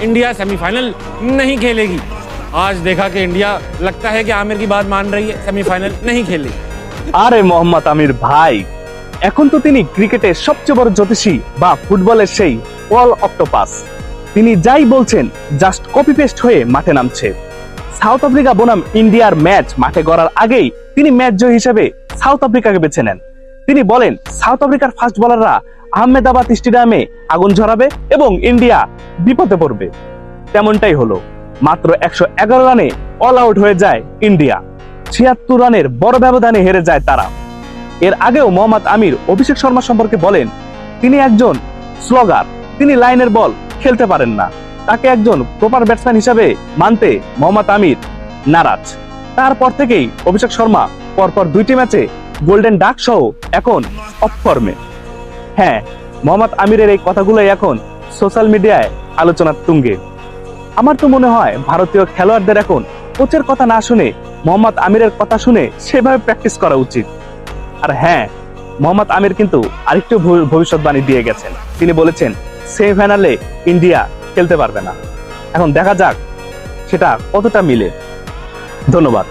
India semifinal नहीं खेलेगी। आज देखा कि इंडिया लगता है कि आमिर की बात मान रही है, सेमीफाइनल नहीं खेलेगी। আরে মোহাম্মদ আমির ভাই, এখন তো তিনি ক্রিকেটের সবচেয়ে বড় জ্যোতিষী বা ফুটবলের সেই পল অক্টোপাস। তিনি যাই বলছেন জাস্ট কপি পেস্ট হয়ে মাঠে নামছে। সাউথ আফ্রিকা বনাম ইন্ডিয়ার ম্যাচ মাঠে গড়ার আগেই তিনি ম্যাচ জয় হিসেবে সাউথ আফ্রিকাকে বেছে নেন। তিনি বলেন সাউথ আফ্রিকার ফাস্ট বোলাররা আহমেদাবাদ স্টেডিয়ামে আগুন ঝরাবে এবং ইন্ডিয়া বিপদে পড়বে। তেমনটাই হলো। মাত্র 111 রানে অল আউট হয়ে যায় ইন্ডিয়া। 76 রানের বড় ব্যবধানে হেরে যায় তারা। এর আগেও মোহাম্মদ আমির অভিষেক শর্মা সম্পর্কে বলেন তিনি একজন স্লগার, তিনি লাইনের বল খেলতে পারেন না। তাকে একজন প্রপার ব্যাটসম্যান হিসাবে মানতে মোহাম্মদ আমির নারাজ। তারপর থেকেই অভিষেক শর্মা পরপর 2টি ম্যাচে গোল্ডেন ডাক সহ এখন অফ ফর্মে। হ্যাঁ, মোহাম্মদ আমিরের এই কথাগুলোই এখন সোশ্যাল মিডিয়ায় আলোচনার তুঙ্গে। আমার তো মনে হয় ভারতীয় খেলোয়াড়দের এখন কোচের কথা না শুনে মোহাম্মদ আমিরের কথা শুনে সেভাবে প্র্যাকটিস করা উচিত। আর হ্যাঁ, মোহাম্মদ আমির কিন্তু আরেকটু ভবিষ্যৎবাণী দিয়ে গেছেন। তিনি বলেছেন সেমিফাইনালে ইন্ডিয়া খেলতে পারবে না। এখন দেখা যাক সেটা কতটা মিলে। ধন্যবাদ।